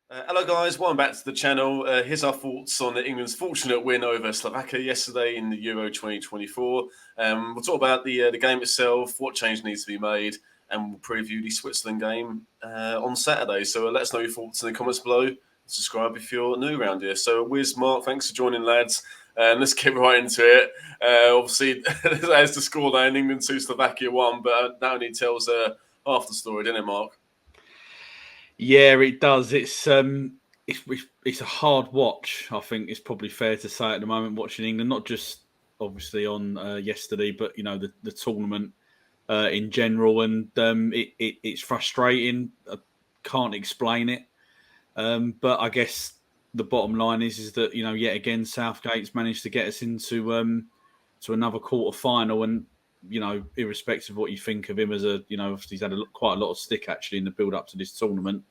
Hello guys, welcome back to the channel. Here's our thoughts on England's fortunate win over Slovakia yesterday in the Euro 2024. We'll talk about the game itself, what change needs to be made, and we'll preview the Switzerland game on Saturday. So let us know your thoughts in the comments below. Subscribe if you're new around here. So Wiz, Mark, thanks for joining, lads. Let's get right into it. Obviously, there's the scoreline, England 2, Slovakia 1, but that only tells half the story, doesn't it, Mark? Yeah, it does. It's a hard watch. I think it's probably fair to say at the moment watching England, not just obviously on yesterday, but the tournament in general, and it's frustrating. I can't explain it, but I guess the bottom line is that yet again Southgate's managed to get us into to another quarter final, and irrespective of what you think of him as obviously he's had quite a lot of stick actually in the build up to this tournament.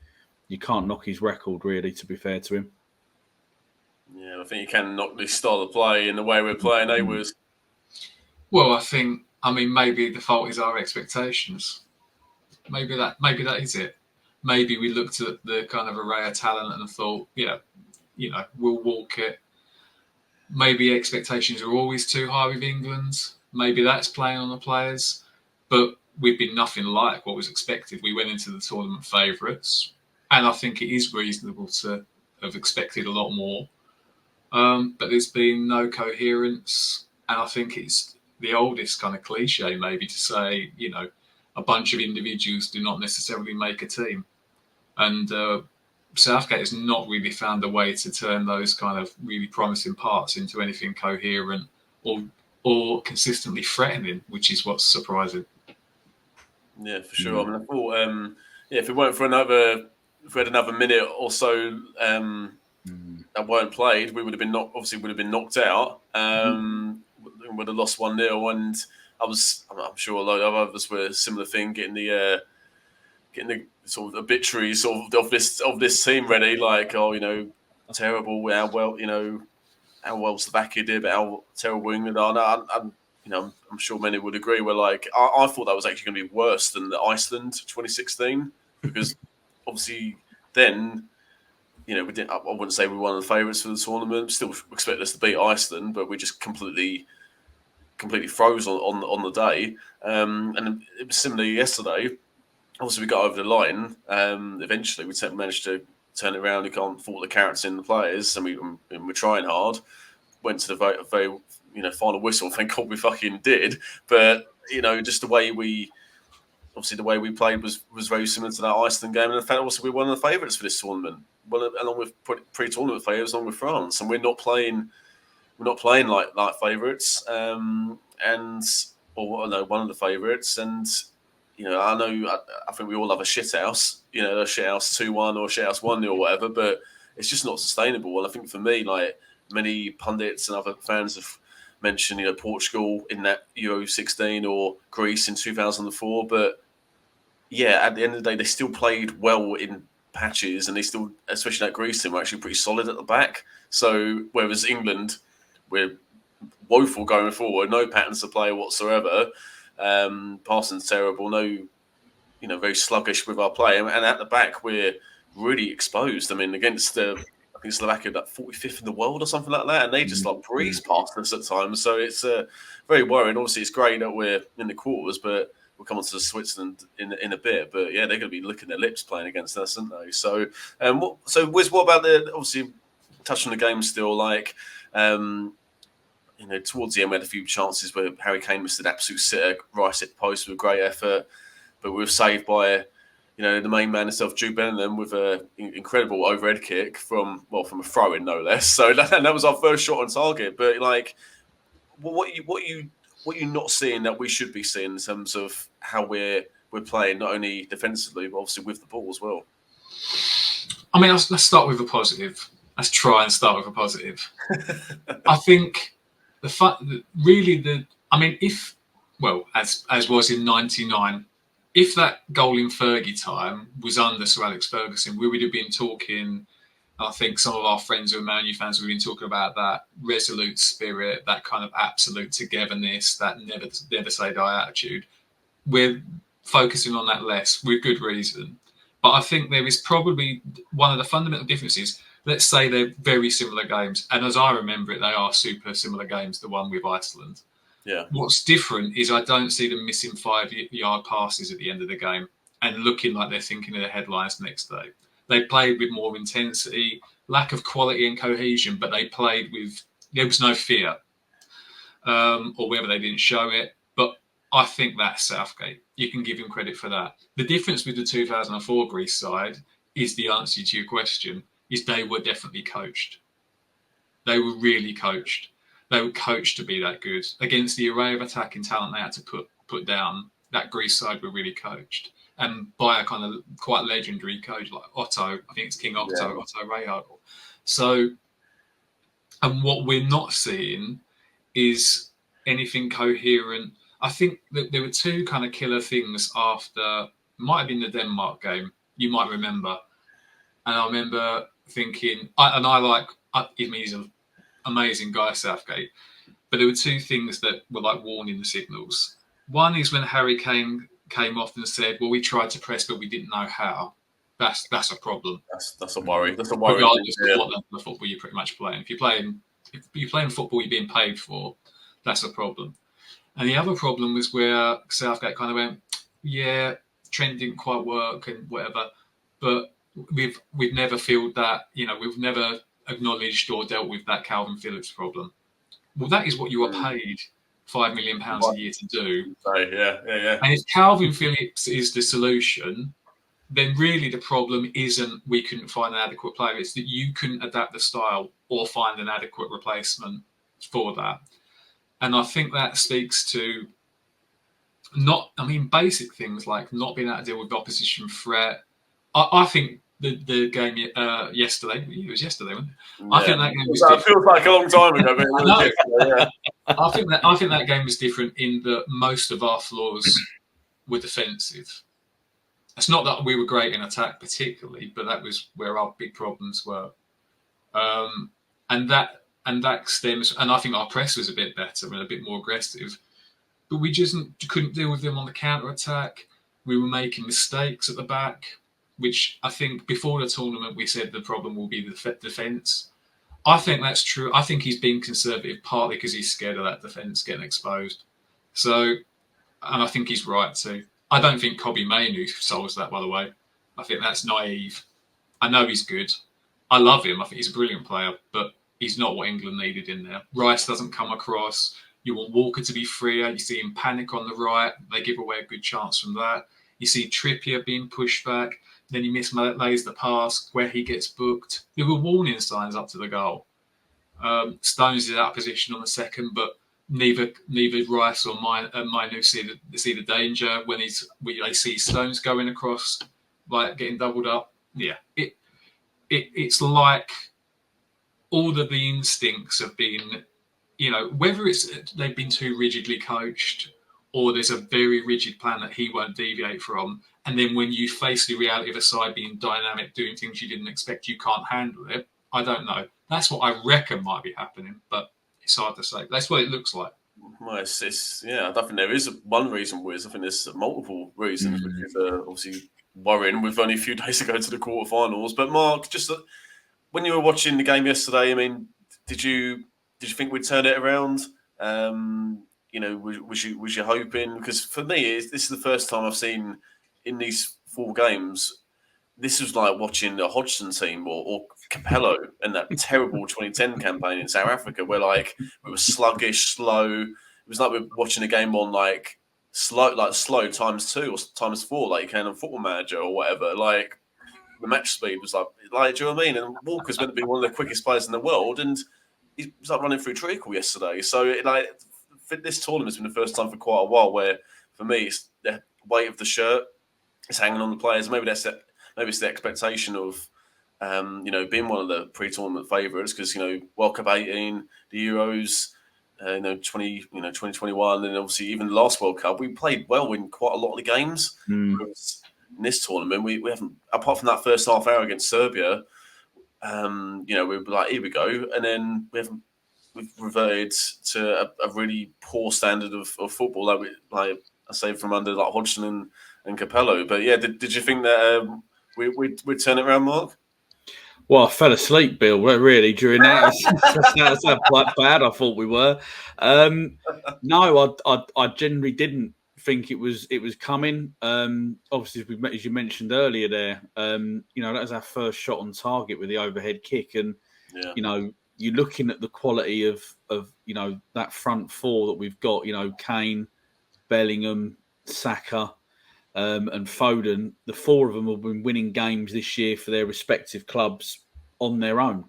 You can't knock his record, really, to be fair to him. Yeah, I think you can knock this style of play in the way we're playing, Wiz? Well, I mean, maybe the fault is our expectations. Maybe that is it. Maybe we looked at the kind of array of talent and thought, we'll walk it. Maybe expectations are always too high with England. Maybe that's playing on the players. But we've been nothing like what was expected. We went into the tournament favourites. And I think it is reasonable to have expected a lot more. But there's been no coherence. And I think it's the oldest kind of cliche, maybe, to say, a bunch of individuals do not necessarily make a team. And Southgate has not really found a way to turn those kind of really promising parts into anything coherent or consistently threatening, which is what's surprising. Yeah, for sure. I mean, I thought, if it weren't for if we had another minute or so that weren't played, we would have been knocked out. Would have lost 1-0, and I'm sure a lot of others were a similar thing, getting the sort of obituary of this team ready, like, terrible, how well Slovakia did, but how terrible England are. I'm sure many would agree. We're like, I thought that was actually going to be worse than the Iceland 2016, because obviously then, we didn't. I wouldn't say we were one of the favourites for the tournament. Still expect us to beat Iceland, but we just completely froze on the day. And it was similar yesterday. Obviously, we got over the line. Eventually, we managed to turn it around. We can't fault the characters in the players, and we're trying hard. Went to the very final whistle. Thank God we fucking did. But just the way we played was very similar to that Iceland game. And in fact, also we're one of the favourites for this tournament. Well, along with pre-tournament favourites, along with France, and we're not playing like favourites. One of the favourites. And I think we all have a shit house. A shit house 2-1 or a shit house 1-0 or whatever. But it's just not sustainable. Well, I think for me, like many pundits and other fans have mentioned, Portugal in that Euro 16 or Greece in 2004. But yeah, at the end of the day, they still played well in patches, and they still, especially that Greece team, were actually pretty solid at the back. So whereas England, we're woeful going forward, no patterns of play whatsoever. Passing's terrible, very sluggish with our play, and at the back we're really exposed. I mean, against I think Slovakia, like 45th in the world or something like that, and they just like breeze past us at times. So it's very worrying. Obviously, it's great that we're in the quarters, but we'll come on to Switzerland in a bit. But yeah, they're going to be licking their lips playing against us, aren't they? So, Wiz, what about obviously touching the game still? Like, towards the end, we had a few chances where Harry Kane missed an absolute sitter, Rice hit the post with a great effort, but we were saved by the main man himself, Jude Bellingham, with an incredible overhead kick from a throw-in, no less. So that was our first shot on target. But like, what are you not seeing that we should be seeing in terms of how we're playing, not only defensively but obviously with the ball as well? I mean, let's start with a positive. Let's try and start with a positive. I think the fact that really as was in '99. If that goal in Fergie time was under Sir Alex Ferguson, we would have been talking. I think some of our friends who are Man U fans have been talking about that resolute spirit, that kind of absolute togetherness, that never say die attitude. We're focusing on that less with good reason. But I think there is probably one of the fundamental differences. Let's say they're very similar games, and as I remember it, they are super similar games. The one with Iceland. Yeah. What's different is I don't see them missing 5-yard passes at the end of the game and looking like they're thinking of the headlines next day. They played with more intensity, lack of quality and cohesion, but they played with, there was no fear, or whether they didn't show it. But I think that's Southgate. You can give him credit for that. The difference with the 2004 Greece side is the answer to your question, is they were definitely coached. They were really coached. They were coached to be that good. Against the array of attacking talent they had to put down, that Greece side were really coached. And by a kind of quite legendary coach like Otto, I think it's King Otto, Otto Rehagel. So, and what we're not seeing is anything coherent. I think that there were two kind of killer things after, might have been the Denmark game, you might remember. And I remember thinking, he's an amazing guy, Southgate. But there were two things that were like warning signals. One is when Harry Kane came off and said, "Well, we tried to press, but we didn't know how." That's a problem. That's a worry. That's a worry. Regardless of what level of football you're pretty much playing. If you're playing football you're being paid for, that's a problem. And the other problem was where Southgate kind of went, "Yeah, Trent didn't quite work and whatever," but we've never felt that, we've never acknowledged or dealt with that Calvin Phillips problem. Well, that is what you are paid £5 million a year to do. Yeah. And if Calvin Phillips is the solution, then really the problem isn't we couldn't find an adequate player. It's that you couldn't adapt the style or find an adequate replacement for that. And I think that speaks to basic things like not being able to deal with opposition threat. I think the game yesterday, it was yesterday, wasn't it? Yeah. I think that game was different. Feels like a long time ago, but it was yesterday, yeah. I think that game was different in that most of our flaws were defensive. It's not that we were great in attack particularly, but that was where our big problems were. And that stems, and I think our press was a bit better and a bit more aggressive, but we just couldn't deal with them on the counter attack. We were making mistakes at the back, which I think before the tournament we said the problem will be the defence. I think that's true. I think he's being conservative partly because he's scared of that defence getting exposed. So, and I think he's right too. I don't think Kobbie Mainoo solves that, by the way. I think that's naive. I know he's good. I love him. I think he's a brilliant player, but he's not what England needed in there. Rice doesn't come across. You want Walker to be freer. You see him panic on the right. They give away a good chance from that. You see Trippier being pushed back. Then he mislays the pass where he gets booked. There were warning signs up to the goal. Stones is out of position on the second, but neither Rice or Mainoo see the danger when they see Stones going across, like getting doubled up. Yeah, it's like all of the instincts have been, whether they've been too rigidly coached or there's a very rigid plan that he won't deviate from. And then when you face the reality of a side being dynamic, doing things you didn't expect, you can't handle it. I don't know. That's what I reckon might be happening, but it's hard to say. That's what it looks like. Well, I don't think there is one reason, Wiz. I think there's multiple reasons, which is obviously worrying with only a few days to go to the quarterfinals. But Mark, just when you were watching the game yesterday, did you think we'd turn it around? Was you hoping? Because for me, this is the first time I've seen in these 4 games. This was like watching a Hodgson team or Capello in that terrible 2010 campaign in South Africa, where we were sluggish, slow. It was like we're watching a game on slow ×2 or ×4, like you can on Football Manager or whatever. Like the match speed was do you know what I mean? And Walker's meant to be one of the quickest players in the world, and he was running through treacle yesterday. So this tournament's been the first time for quite a while where, for me, it's the weight of the shirt is hanging on the players. Maybe it's the expectation of, being one of the pre-tournament favourites because, World Cup 18, the Euros, 2021, and obviously even the last World Cup, we played well in quite a lot of the games. Whereas in this tournament, we haven't, apart from that first half hour against Serbia, we were like, here we go, and then we've reverted to a really poor standard of football, like I say, from under Hodgson and Capello. But yeah, did you think that we'd turn it around, Mark? Well, I fell asleep, Bill, really, during that. That's how bad I thought we were. No, I generally didn't think it was coming. Obviously, as you mentioned earlier there, that was our first shot on target with the overhead kick. And, you're looking at the quality of that front four that we've got, Kane, Bellingham, Saka, and Foden. The four of them have been winning games this year for their respective clubs on their own.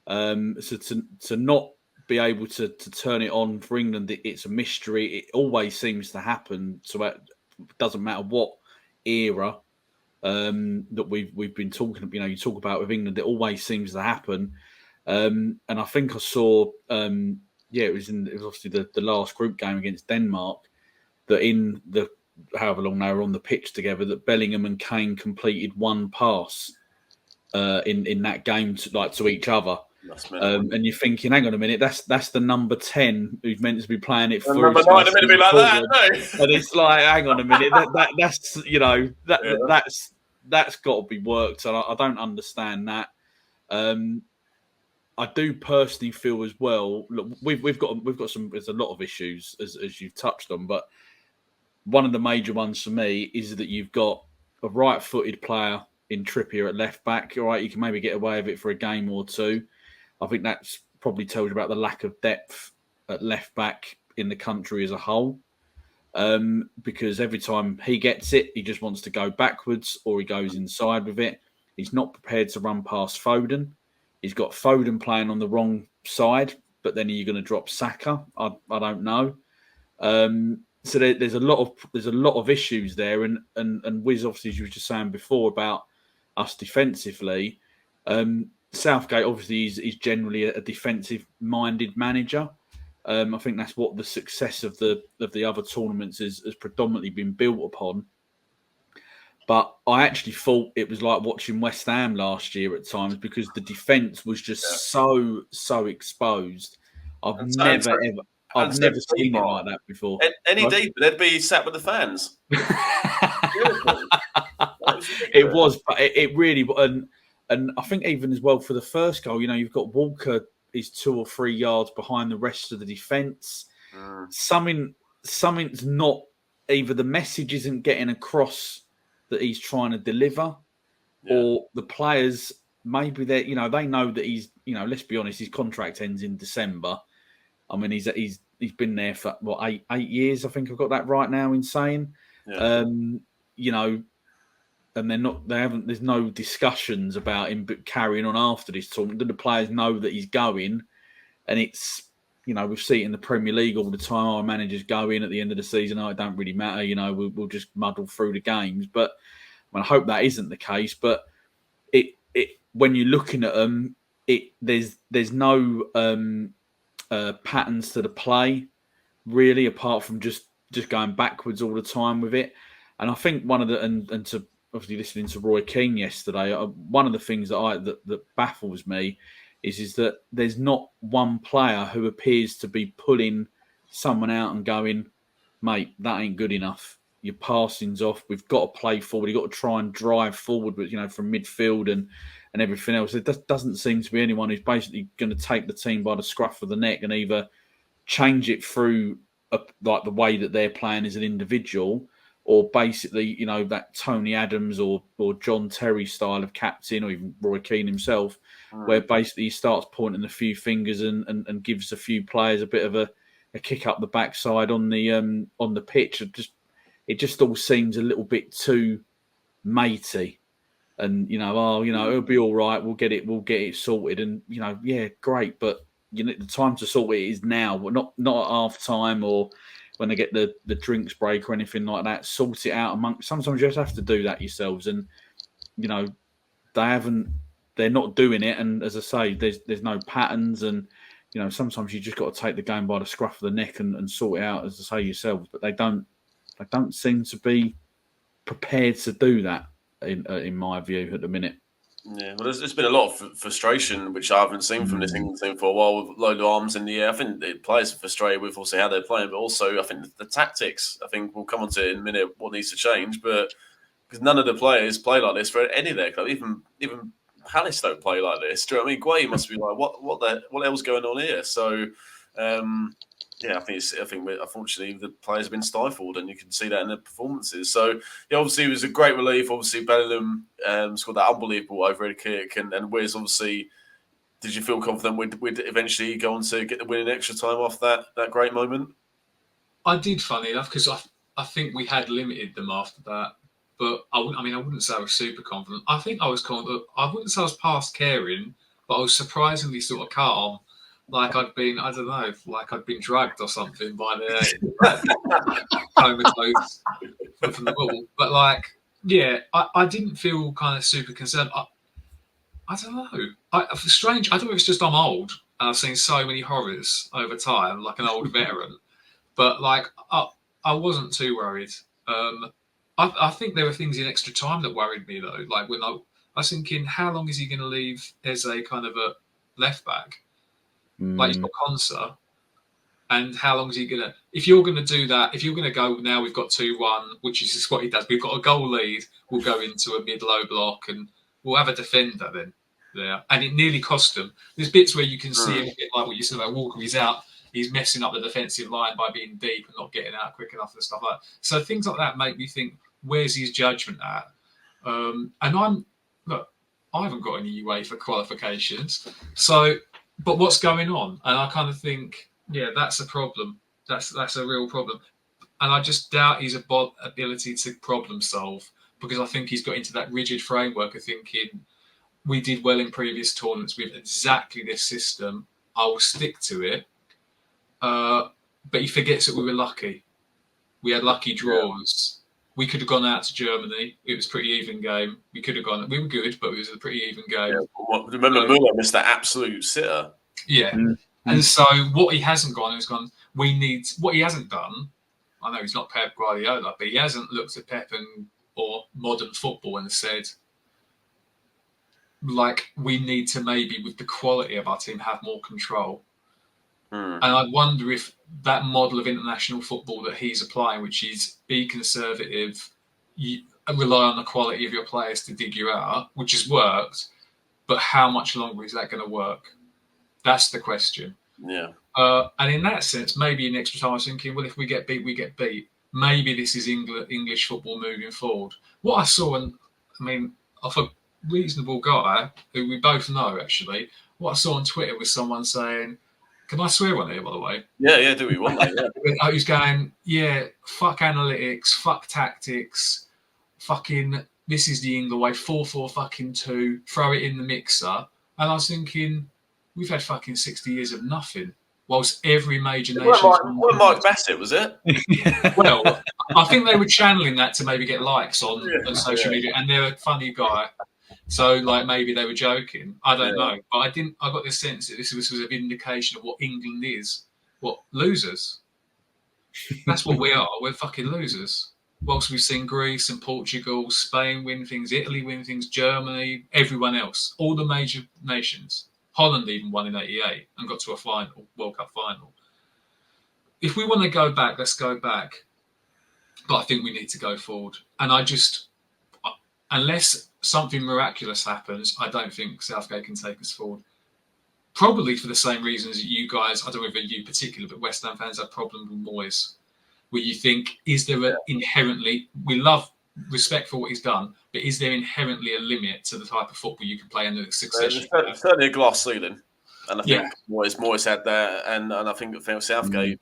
So to not be able to turn it on for England, it's a mystery. It always seems to happen. So it doesn't matter what era that we've been talking. You talk about with England, it always seems to happen. And I think I saw, it was obviously the last group game against Denmark, that in the however long they were on the pitch together, that Bellingham and Kane completed one pass in that game to each other. And you're thinking, hang on a minute, that's the number 10 who's meant to be playing it for. Number 9 meant to be like that, no? And it's like, hang on a minute, that's got to be worked, and I don't understand that. I do personally feel as well. Look, we've got some. There's a lot of issues as you've touched on, but one of the major ones for me is that you've got a right-footed player in Trippier at left back. All right, you can maybe get away with it for a game or two. I think that's probably tells you about the lack of depth at left back in the country as a whole. Because every time he gets it, he just wants to go backwards or he goes inside with it. He's not prepared to run past Foden. He's got Foden playing on the wrong side, but then are you going to drop Saka? I don't know. So there's a lot of issues there, and Wiz, obviously, as you were just saying before about us defensively, Southgate obviously is generally a defensive-minded manager. I think that's what the success of the other tournaments has predominantly been built upon. But I actually thought it was like watching West Ham last year at times, because the defence was just so exposed. I've never seen it like that before. Any deeper, they'd be sat with the fans. It was, but it really, and I think even as well for the first goal, you've got Walker is 2 or 3 yards behind the rest of the defence. Something's not, either the message isn't getting across that he's trying to deliver, or the players, maybe they know that he's, let's be honest, his contract ends in December. I mean, he's been there for what, 8 years, I think I've got that right now in saying. And there's no discussions about him carrying on after this tournament. The players know that he's going, and it's, we see it in the Premier League all the time. Our managers go in at the end of the season. It don't really matter. We'll just muddle through the games. But I hope that isn't the case. But it when you're looking at them, there's no patterns to the play really, apart from just going backwards all the time with it. And I think one of the and to obviously listening to Roy Keane yesterday, one of the things that baffles me is that there's not one player who appears to be pulling someone out and going, mate, that ain't good enough. Your passing's off. We've got to play forward. You've got to try and drive forward, from midfield and everything else. There doesn't seem to be anyone who's basically going to take the team by the scruff of the neck and either change it through like the way that they're playing as an individual, or basically, that Tony Adams or John Terry style of captain, or even Roy Keane himself, where basically he starts pointing a few fingers and gives a few players a bit of a kick up the backside on the pitch. It just all seems a little bit too matey, and it'll be all right. We'll get it sorted, and great, but the time to sort it is now. Not at half time or when they get the drinks break or anything like that. Sort it out amongst. Sometimes you just have to do that yourselves, and they're not doing it. And as I say, there's no patterns, and sometimes you just got to take the game by the scruff of the neck and sort it out, as I say, yourselves. But they don't seem to be prepared to do that, in my view, at the minute. Yeah, well, there's been a lot of frustration, which I haven't seen from this England team for a while, with a load of arms in the air. I think the players are frustrated with also how they're playing, but also I think the tactics, I think we'll come on to it in a minute, what needs to change. But because none of the players play like this for any of their club. Even Palace don't play like this. Do you know what I mean? Guay must be like, what the hell's going on here? So, yeah, I think unfortunately the players have been stifled, and you can see that in the performances. So, yeah, obviously it was a great relief. Obviously, Bellingham scored that unbelievable overhead kick, and Wiz, obviously, did you feel confident we'd eventually go on to get the win in extra time off that great moment? I did, funny enough, because I think we had limited them after that. But I wouldn't say I was super confident. I think I was confident. I wouldn't say I was past caring, but I was surprisingly sort of calm. Like I'd been, I don't know, like I'd been drugged or something by the comatose from the ball. But like, yeah, I didn't feel kind of super concerned. I don't know. Strange. I don't know if it's just I'm old and I've seen so many horrors over time, like an old veteran. But like, I wasn't too worried. I think there were things in extra time that worried me though. Like when I was thinking, how long is he going to leave as a kind of a left back? Like he's got Konsa, and how long is he going to? If you're going to do that, if you're going to go now, we've got 2-1, which is just what he does. We've got a goal lead. We'll go into a mid-low block, and we'll have a defender then there. And it nearly cost them. There's bits where you can see him, a bit like what you said about Walker. He's out. He's messing up the defensive line by being deep and not getting out quick enough and stuff like that. So things like that make me think, where's his judgment at? And I haven't got any UEFA qualifications. So, but what's going on? And I kind of think, yeah, that's a problem. That's a real problem. And I just doubt his ability to problem solve, because I think he's got into that rigid framework of thinking, we did well in previous tournaments with exactly this system. I will stick to it. But he forgets that we were lucky. We had lucky draws. We could have gone out to Germany. It was a pretty even game. We could have gone. We were good, but it was a pretty even game. Yeah, remember Muller missed that absolute sitter. Yeah. Mm-hmm. And so what he hasn't gone is gone, what he hasn't done, I know he's not Pep Guardiola, but he hasn't looked at Pep or modern football and said, like, we need to maybe, with the quality of our team, have more control. And I wonder if that model of international football that he's applying, which is be conservative, rely on the quality of your players to dig you out, which has worked, but how much longer is that going to work? That's the question. Yeah. And in that sense, maybe in extra time, I was thinking, well, if we get beat, we get beat. Maybe this is English football moving forward. What I saw, of a reasonable guy who we both know, actually, what I saw on Twitter was someone saying, can I swear on here, by the way? Yeah, do we want that? Yeah. Who's going, yeah, fuck analytics, fuck tactics, fucking, this is the England way, 4-4-2, throw it in the mixer. And I was thinking, we've had fucking 60 years of nothing, whilst every major nation... What Mike Bassett, was it? Well, I think they were channeling that to maybe get likes on social media, and they're a funny guy. So, like, maybe they were joking. I don't know. But I got this sense that this was a vindication of what England is. What? Losers. That's what we are. We're fucking losers. Whilst we've seen Greece and Portugal, Spain win things, Italy win things, Germany, everyone else, all the major nations. Holland even won in '88 and got to a final, World Cup final. If we want to go back, let's go back. But I think we need to go forward. And unless something miraculous happens, I don't think Southgate can take us forward. Probably for the same reasons that you guys, I don't know if you particularly, but West Ham fans have problems with Moyes, where you think, is there inherently, we love respect for what he's done, but is there inherently a limit to the type of football you can play under succession? There's certainly a glass ceiling. And I think Moyes had that, and I think Southgate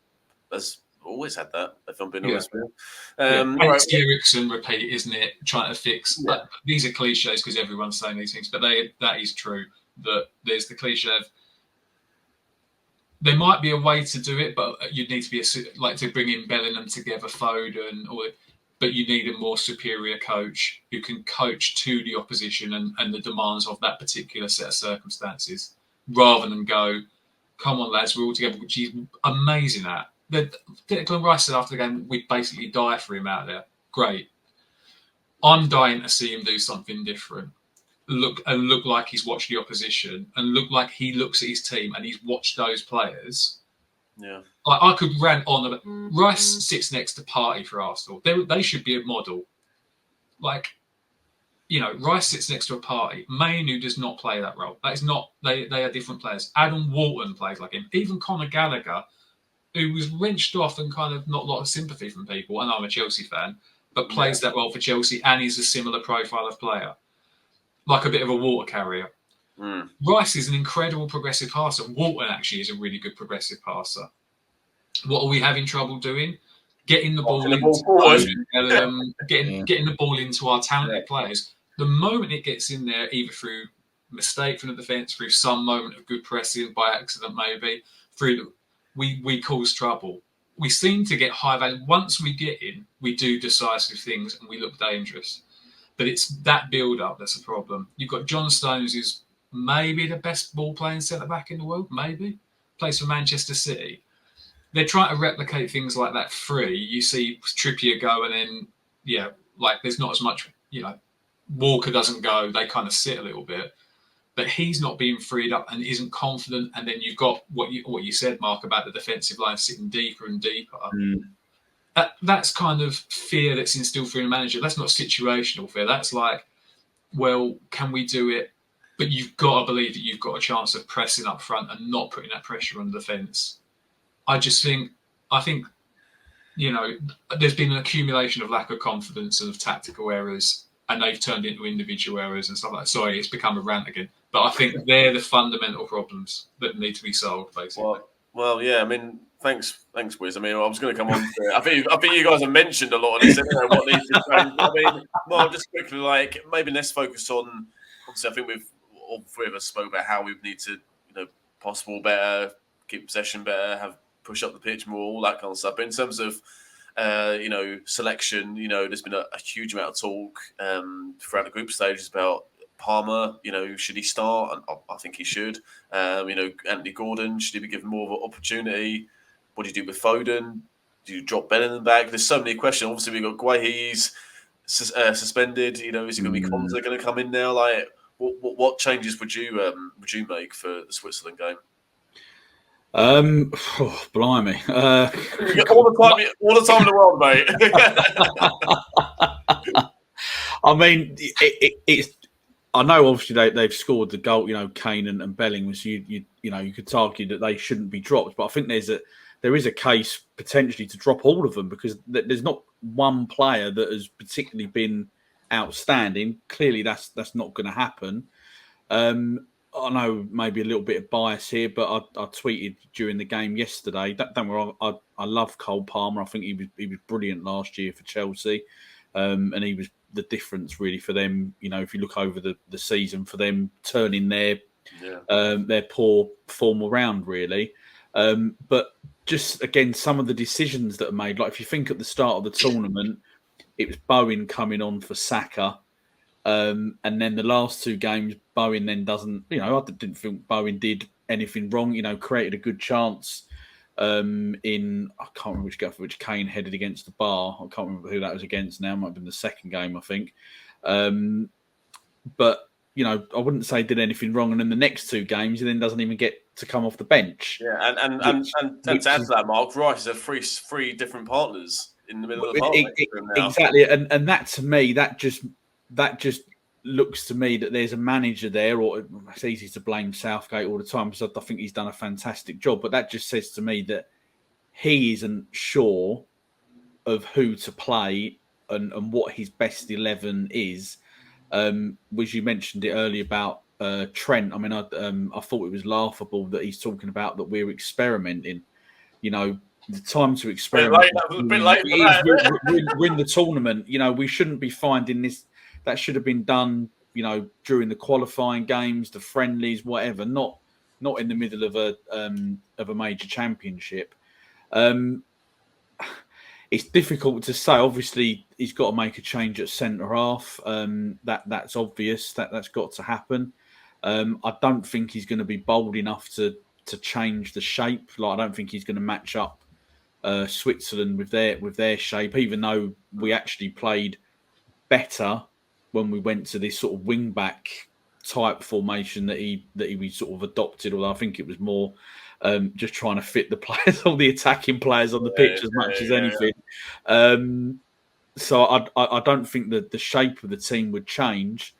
has always had that, if I'm being honest with you. It's Ericsson repeat, isn't it? Trying to fix. Yeah. These are cliches because everyone's saying these things, but that is true. That there's the cliche of there might be a way to do it, but you'd need to be to bring in Bellingham together, Foden, but you need a more superior coach who can coach to the opposition and the demands of that particular set of circumstances, rather than go, come on lads, we're all together, which he's amazing at. Declan Rice said after the game, we'd basically die for him out there. Great. I'm dying to see him do something different. Look like he's watched the opposition and look like he looks at his team and he's watched those players. Yeah. Like I could rant on about Rice sits next to Partey for Arsenal. They should be a model. Like Rice sits next to a party. Mainu does not play that role. That is not. They are different players. Adam Walton plays like him. Even Conor Gallagher, who was wrenched off and kind of not a lot of sympathy from people. And I'm a Chelsea fan, but plays that role for Chelsea and is a similar profile of player, like a bit of a water carrier. Rice is an incredible progressive passer. Walton actually is a really good progressive passer. What are we having trouble doing? Getting the ball getting the ball into our talented players. The moment it gets in there, either through mistake from the defence, through some moment of good pressing by accident, maybe we cause trouble. We seem to get high value. Once we get in, we do decisive things and we look dangerous. But it's that build-up that's a problem. You've got John Stones, who's maybe the best ball-playing centre-back in the world, maybe. Plays for Manchester City. They're trying to replicate things like that free. You see Trippier go and then, there's not as much, Walker doesn't go. They kind of sit a little bit. But he's not being freed up and isn't confident. And then you've got what you said, Mark, about the defensive line sitting deeper and deeper. That's kind of fear that's instilled through the manager. That's not situational fear. That's like, well, can we do it? But you've got to believe that you've got a chance of pressing up front and not putting that pressure on the defence. I think, there's been an accumulation of lack of confidence and of tactical errors, and they've turned into individual errors and stuff like that. Sorry, it's become a rant again. But I think they're the fundamental problems that need to be solved, basically. Well, yeah. I mean, thanks, Wiz. I mean, I was going to come on to it. I think you guys have mentioned a lot of this. What needs to change. I mean, well, just quickly, maybe let's focus on. Obviously, I think all three of us spoke about how we need to, pass the ball better, keep possession better, push up the pitch more, all that kind of stuff. But in terms of, selection, there's been a huge amount of talk throughout the group stages about Palmer. Should he start? And I think he should. Anthony Gordon, should he be given more of an opportunity? What do you do with Foden? Do you drop Bellingham back? There's so many questions. Obviously, we've got Guahi's suspended. Is he going to be Konza going to come in now? What changes would you make for the Switzerland game? Blimey! All the time in the world, mate. I mean, it's. I know, obviously, they've scored the goal. Kane and Bellingham. So you could argue that they shouldn't be dropped, but I think there is a case potentially to drop all of them because there's not one player that has particularly been outstanding. Clearly, that's not going to happen. I know maybe a little bit of bias here, but I tweeted during the game yesterday. Don't worry, I love Cole Palmer. I think he was brilliant last year for Chelsea, and he was the difference really for them. If you look over the season, for them turning their poor form around really. But just again, some of the decisions that are made, like if you think at the start of the tournament, it was Bowen coming on for Saka. And then the last two games, Bowen then doesn't. I didn't think Bowen did anything wrong. Created a good chance I can't remember which Kane headed against the bar. I can't remember who that was against now. It might have been the second game, I think. But I wouldn't say did anything wrong. And in the next two games, he then doesn't even get to come off the bench. Yeah, and to add to that, Mark, Rice has three different partners in the middle of the park. Exactly, and that to me, that just looks to me that there's a manager there, or it's easy to blame Southgate all the time because I think he's done a fantastic job, but that just says to me that he isn't sure of who to play and what his best 11 is. Which you mentioned it earlier about Trent. I mean, I thought it was laughable that he's talking about that we're experimenting. The time to experiment. A bit late for that. We're in the tournament. We shouldn't be finding this. That should have been done, during the qualifying games, the friendlies, whatever. Not in the middle of a major championship. It's difficult to say. Obviously, he's got to make a change at centre half. That's obvious. That's got to happen. I don't think he's going to be bold enough to change the shape. I don't think he's going to match up Switzerland with their shape, even though we actually played better when we went to this sort of wing back type formation that he sort of adopted. Although I think it was more just trying to fit the players, all the attacking players on the pitch as much as anything. So I don't think that the shape of the team would change.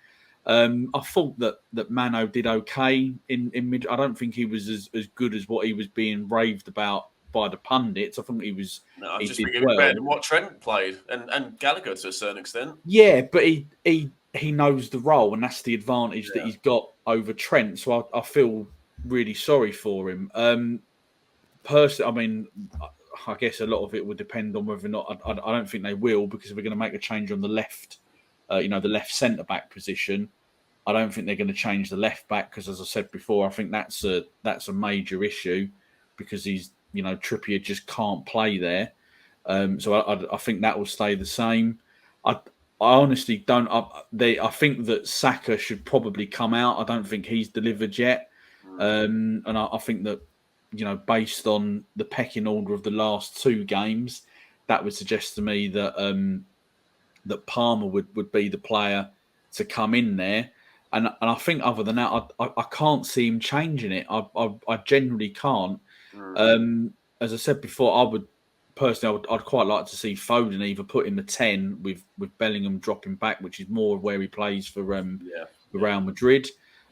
I thought that Mano did okay in mid. I don't think he was as good as what he was being raved about by the pundits. I think he was. No, I He just did think it was well. better than what Trent played and Gallagher to a certain extent. Yeah, but he knows the role, and that's the advantage that Yeah. he's got over Trent. So I feel really sorry for him. Personally, I mean, I guess a lot of it would depend on whether or not. I don't think they will, because we're going to make a change on the left. The left centre back position. I don't think they're going to change the left back, because, as I said before, I think that's a major issue, because Trippier just can't play there. So I think that will stay the same. I honestly don't. I think that Saka should probably come out. I don't think he's delivered yet, and I think that based on the pecking order of the last two games, that would suggest to me that Palmer would be the player to come in there. And I think other than that, I can't see him changing it. I genuinely can't. As I said before, I'd quite like to see Foden either put in the 10 with Bellingham dropping back, which is more where he plays for Real Madrid.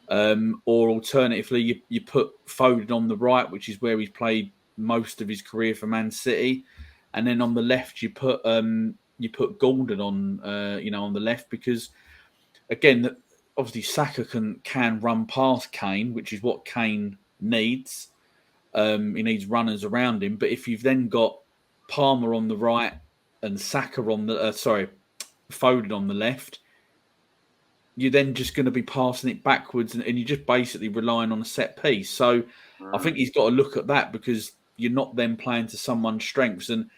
Or alternatively, you put Foden on the right, which is where he's played most of his career for Man City, and then on the left you put Gordon on on the left, because again, obviously Saka can run past Kane, which is what Kane needs. He needs runners around him, but if you've then got Palmer on the right and Saka on the Foden on the left, you're then just going to be passing it backwards, and you're just basically relying on a set piece. So I think he's got to look at that, because you're not then playing to someone's strengths. And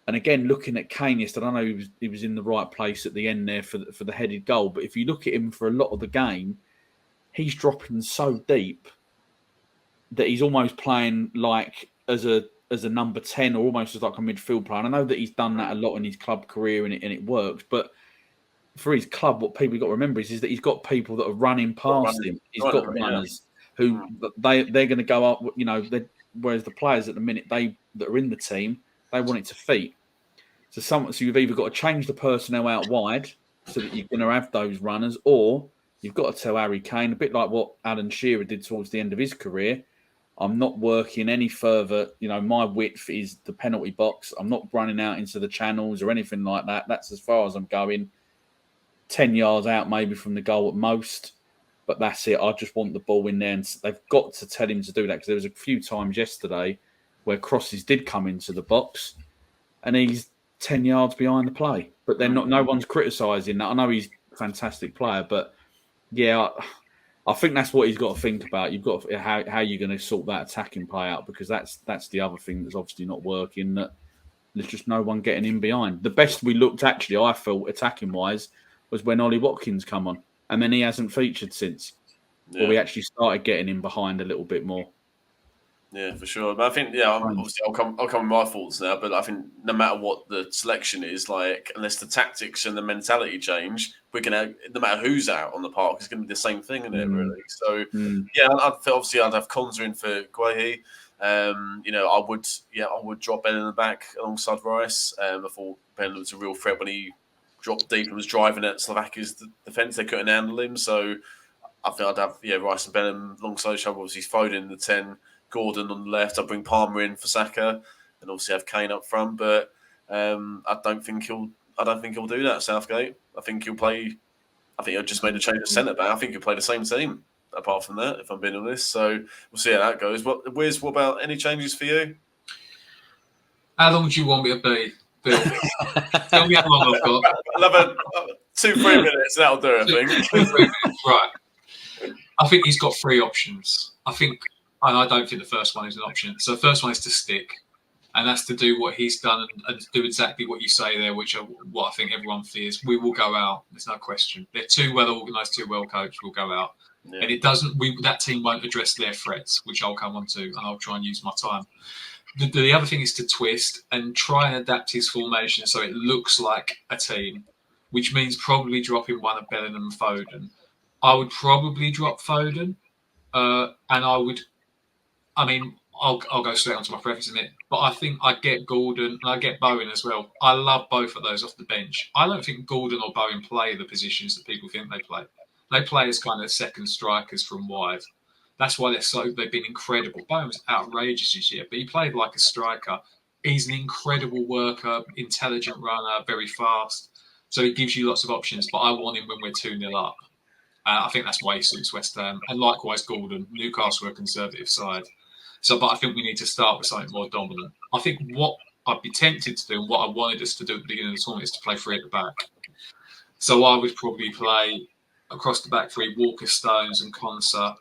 again, looking at Kane yesterday, I know he was in the right place at the end there for the headed goal. But if you look at him for a lot of the game, he's dropping so deep that he's almost playing like as a number 10, or almost as like a midfield player. And I know that he's done that a lot in his club career, and it works. But for his club, what people got to remember is that he's got people that are running past him. He's got runners who they're going to go up. Whereas the players at the minute that are in the team, they want it to feet. So you've either got to change the personnel out wide so that you're going to have those runners, or you've got to tell Harry Kane, a bit like what Alan Shearer did towards the end of his career, I'm not working any further. My width is the penalty box. I'm not running out into the channels or anything like that. That's as far as I'm going. 10 yards out maybe from the goal at most, but that's it. I just want the ball in there, and they've got to tell him to do that, because there was a few times yesterday where crosses did come into the box and he's 10 yards behind the play, but then no one's criticising that. I know he's a fantastic player, but yeah, I think that's what he's got to think about. You've got how you're going to sort that attacking play out, because that's the other thing that's obviously not working, that there's just no one getting in behind. The best we looked, actually, I felt, attacking wise, was when Ollie Watkins come on, and then he hasn't featured since. Or we actually started getting in behind a little bit more. Yeah, for sure. But I think, obviously I'll come with my thoughts now. But I think no matter what the selection is, like, unless the tactics and the mentality change, we're gonna, no matter who's out on the park, it's gonna be the same thing, isn't it? Really. So I'd have Konza in for Guehi. I would drop Ben in the back alongside Rice. I thought Ben was a real threat when he dropped deep and was driving at Slovakia's defence. They couldn't handle him, so I think I'd have Rice and Ben alongside each other. Obviously, Foden in the 10, Gordon on the left. I'd bring Palmer in for Saka, and obviously have Kane up front. But I don't think he'll do that, Southgate. I think he'll just made a change of centre back. I think he'll play the same team. Apart from that, if I'm being honest, so we'll see how that goes. What about any changes for you? How long do you want me to be, Bill? Tell me how long I've got. Another 2-3 minutes. That'll do. I think. 2-3 minutes. Right. I think he's got three options. And I don't think the first one is an option. So the first one is to stick, and that's to do what he's done and do exactly what you say there, which are what I think everyone fears. We will go out. There's no question. They're too well organised, too well coached. We'll go out. Yeah. And it doesn't. That team won't address their threats, which I'll come on to, and I'll try and use my time. The other thing is to twist and try and adapt his formation so it looks like a team, which means probably dropping one of Bellingham and Foden. I would probably drop Foden, and I'll go straight onto my preference in a minute. But I think I get Gordon and I get Bowen as well. I love both of those off the bench. I don't think Gordon or Bowen play the positions that people think they play. They play as kind of second strikers from wide. That's why they've been incredible. Bowen was outrageous this year, but he played like a striker. He's an incredible worker, intelligent runner, very fast. So he gives you lots of options, but I want him when we're 2-0 up. I think that's why he suits West Ham. And likewise, Gordon. Newcastle are a conservative side. But I think we need to start with something more dominant. I think what I'd be tempted to do and what I wanted us to do at the beginning of the tournament is to play 3 at the back. So I would probably play across the back 3, Walker, Stones and Konsa.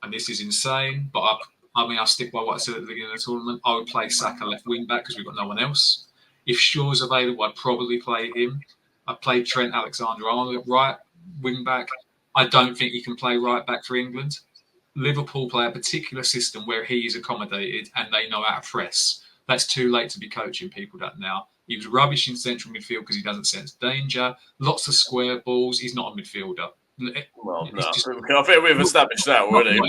And this is insane, but I'll stick by what I said at the beginning of the tournament. I would play Saka left wing back because we've got no one else. If Shaw's available, I'd probably play him. I'd play Trent Alexander-Arnold at right wing back. I don't think he can play right back for England. Liverpool play a particular system where he is accommodated and they know how to press. That's too late to be coaching people that now. He was rubbish in central midfield because he doesn't sense danger. Lots of square balls. He's not a midfielder. Well, no. I think we've established that already.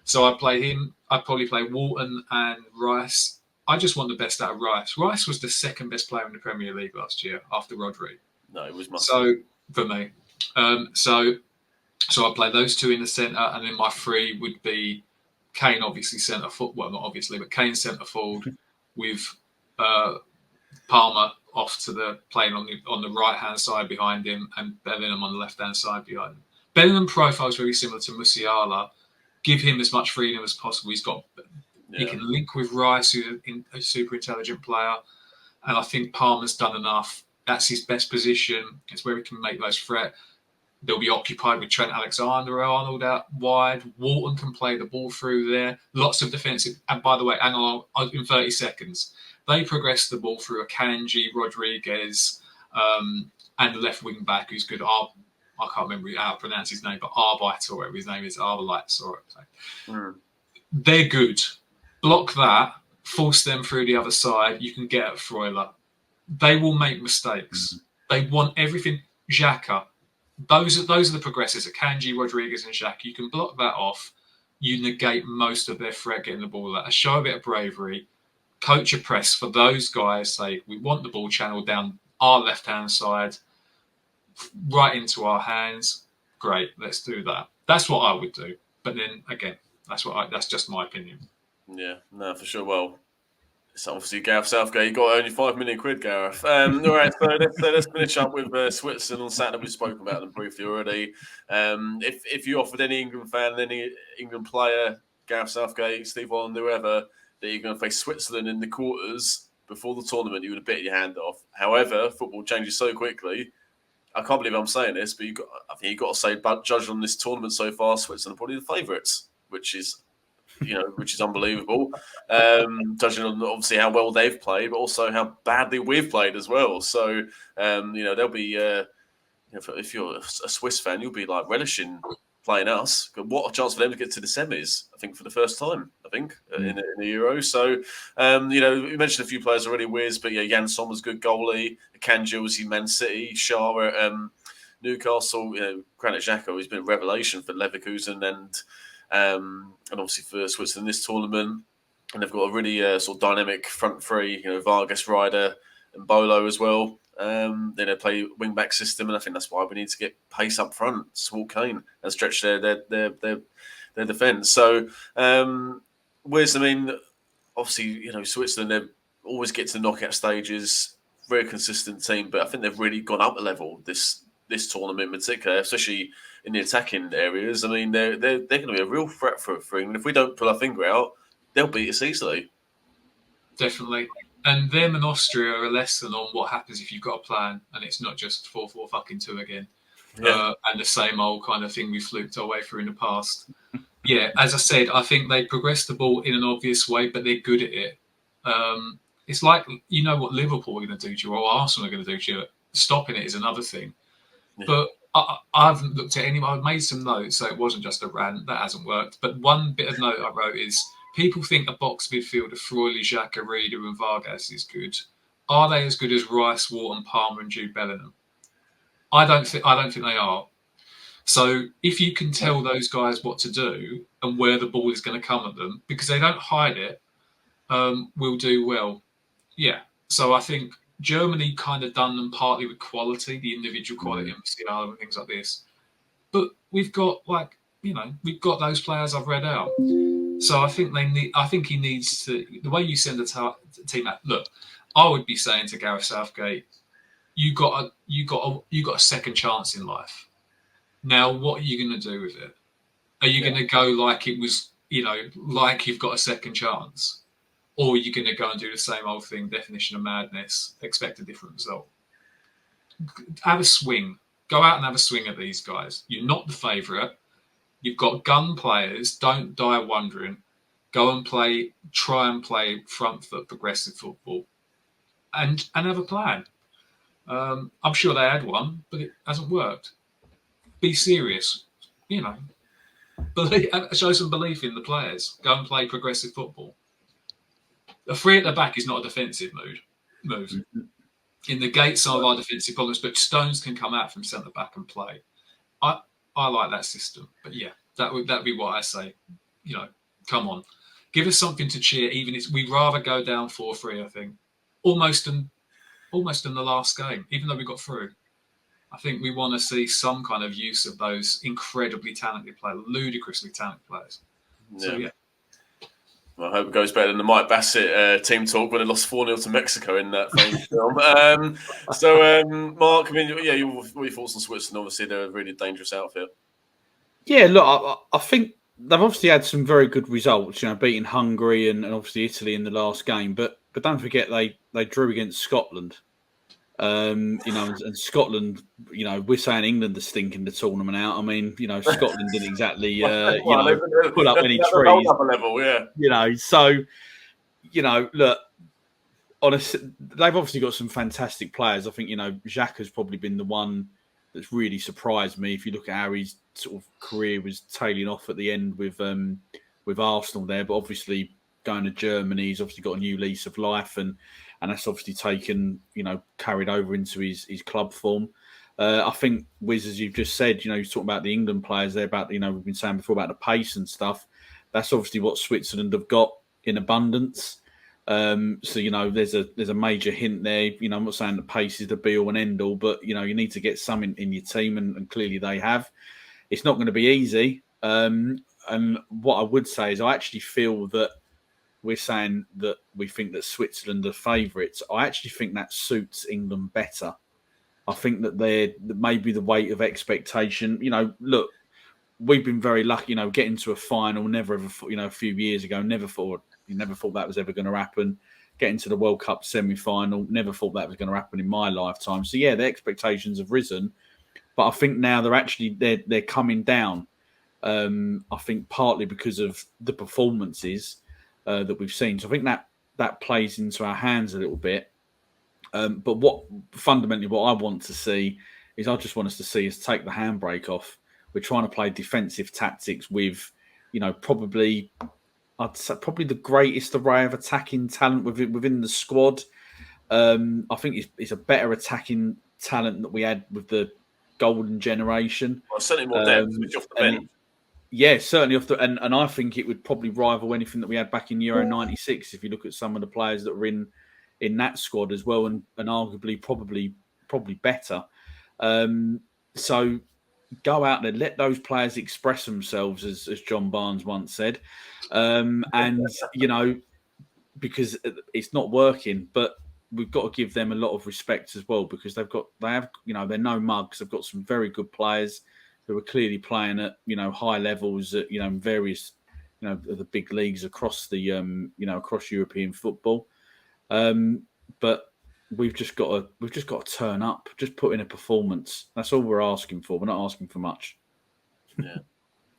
So I'd play him. I'd probably play Walton and Rice. I just want the best out of Rice. Rice was the second best player in the Premier League last year after Rodri. No, it was So for me. So I'd play those 2 in the centre, and then my 3 would be Kane, obviously centre forward. Well, not obviously, but Kane centre forward with Palmer off to the playing on the right hand side behind him, and Bellingham on the left hand side behind him. Bellingham profile is very similar to Musiala. Give him as much freedom as possible. He can link with Rice, who's a super intelligent player, and I think Palmer's done enough. That's his best position. It's where he can make those threat. They'll be occupied with Trent Alexander-Arnold out wide. Walton can play the ball through there. Lots of defensive. And by the way, in 30 seconds, they progress the ball through Akanji, Rodriguez, and the left wing back who's good. I can't remember how to pronounce his name, but Arbite or whatever his name is, Arbalites or whatever. They're good. Block that, force them through the other side. You can get at Freuler. They will make mistakes. They want everything. Xhaka. Those are the progressors, Akanji, Rodriguez and Xhaka. You can block that off. You negate most of their threat getting the ball out. Show a bit of bravery. Coach a press for those guys. Say, we want the ball channeled down our left-hand side, right into our hands. Great, let's do that. That's what I would do. But then, again, that's just my opinion. Yeah, no, for sure. Well, it's obviously Gareth Southgate. You got only £5 million, Gareth. All right, so let's finish up with Switzerland on Saturday. We've spoken about them briefly already. If you offered any England fan, any England player, Gareth Southgate, Steve Holland, whoever, that you're going to face Switzerland in the quarters before the tournament, you would have bit your hand off. However, football changes so quickly. I can't believe I'm saying this, but I think you've got to say, judging on this tournament so far, Switzerland are probably the favourites, which is unbelievable. Judging on obviously how well they've played, but also how badly we've played as well. So, they'll be, if you're a Swiss fan, you'll be like relishing playing us. What a chance for them to get to the semis, I think, for the first time, in the Euro. So, you mentioned a few players already, Wiz, but Jan Sommer's good goalie, Akanji, obviously Man City, Shah at Newcastle, Granit Xhaka, he's been a revelation for Leverkusen and obviously for Switzerland this tournament. And they've got a really sort of dynamic front three, Vargas, Ryder and Bolo as well. They play wing-back system, and I think that's why we need to get pace up front, small Kane, and stretch their defence. So, obviously, Switzerland, they always get to the knockout stages, very consistent team, but I think they've really gone up a level this tournament in particular, especially in the attacking areas. I mean, they're going to be a real threat for England. If we don't pull our finger out, they'll beat us easily. Definitely. And them and Austria are a lesson on what happens if you've got a plan and it's not just 4-4-2 again. Yeah. And the same old kind of thing we fluked our way through in the past. Yeah, as I said, I think they progress the ball in an obvious way, but they're good at it. It's like, what Liverpool are going to do to you or Arsenal are going to do to you. Stopping it is another thing. Yeah. But I haven't looked at any. I've made some notes, so it wasn't just a rant. That hasn't worked. But one bit of note I wrote is, people think a box midfield of Freuler, Xhaka, Reeder and Vargas is good. Are they as good as Rice, Walton, Palmer and Jude Bellingham? I don't think they are. So if you can tell those guys what to do, and where the ball is going to come at them, because they don't hide it, will do well. Yeah. So I think Germany kind of done them partly with quality, the individual quality of Musiala and things like this. But we've got we've got those players I've read out. So I think he needs to, the way you send the team out. Look, I would be saying to Gareth Southgate, you got a second chance in life. Now, what are you going to do with it? Are you going to go like it was, like you've got a second chance? Or are you going to go and do the same old thing, definition of madness, expect a different result? Have a swing. Go out and have a swing at these guys. You're not the favourite. You've got gun players. Don't die wondering. Go and try and play front foot progressive football and have a plan. I'm sure they had one, but it hasn't worked. Be serious. Show some belief in the players. Go and play progressive football. A three at the back is not a defensive move. In the gates of our defensive problems, but Stones can come out from centre back and play. I like that system, but yeah, that'd be what I say. Come on, give us something to cheer. Even if we'd rather go down 4-3, I think, almost in the last game, even though we got through. I think we want to see some kind of use of those incredibly talented players, ludicrously talented players. So yeah. Well, I hope it goes better than the Mike Bassett team talk when they lost 4-0 to Mexico in that famous film. Mark, your thoughts on Switzerland? Obviously, they're a really dangerous outfit. Yeah, look, I think they've obviously had some very good results, beating Hungary and obviously Italy in the last game. But don't forget they drew against Scotland. And Scotland, we're saying England are stinking the tournament out. I mean, Scotland didn't exactly, put up any trees. Level, yeah. So, look, honestly, they've obviously got some fantastic players. I think, Xhaka's probably been the one that's really surprised me. If you look at how his sort of career was tailing off at the end with Arsenal there, but obviously going to Germany, he's obviously got a new lease of life, and that's obviously taken, carried over into his club form. I think, Wiz, as you've just said, you're talking about the England players there, about, we've been saying before about the pace and stuff. That's obviously what Switzerland have got in abundance. So, there's a major hint there. I'm not saying the pace is the be all and end all, but, you need to get some in your team, and clearly they have. It's not going to be easy. And what I would say is I actually feel that we're saying that we think that Switzerland are favourites. I actually think that suits England better. I think that they're maybe the weight of expectation. Look, we've been very lucky. Getting to a final, never ever. A few years ago, never thought that was ever going to happen. Getting to the World Cup semi-final, never thought that was going to happen in my lifetime. So yeah, the expectations have risen, but I think now they're coming down. I think partly because of the performances that we've seen. So I think that plays into our hands a little bit. But what I want to see is, I just want us to see us take the handbrake off. We're trying to play defensive tactics with, probably the greatest array of attacking talent within the squad. I think it's a better attacking talent that we had with the golden generation. Well, certainly more depth off the bench. Yeah, certainly off the and I think it would probably rival anything that we had back in Euro '96 if you look at some of the players that were in that squad as well, and arguably probably better. So go out there, let those players express themselves, as John Barnes once said, and because it's not working, but we've got to give them a lot of respect as well, because they're no mugs. They've got some very good players who are clearly playing at high levels at various the big leagues across the across European football. But we've just got to turn up, just put in a performance. That's all we're asking for. We're not asking for much. Yeah.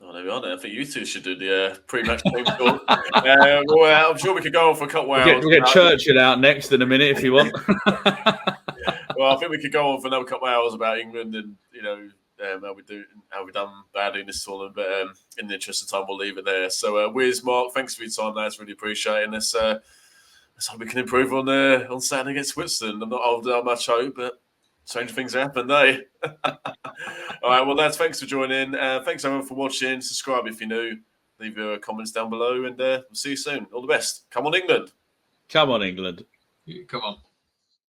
Oh, there we are. Then. I think you two should do the pre-match team talk. Well, I'm sure we could go on for a couple of hours. We'll get Churchill out next in a minute if you want. Well, I think we could go on for another couple of hours about England and how we done badly in this tournament. But in the interest of time, we'll leave it there. So, Wiz, Mark, thanks for your time, lads. Really appreciate it. And let's hope we can improve on Saturday against Switzerland. I'm not holding out much hope, but strange things happen, eh? All right, well, lads, thanks for joining. Thanks, everyone, for watching. Subscribe if you're new. leave your comments down below, and we'll see you soon. All the best. Come on, England. Come on, England. Come on.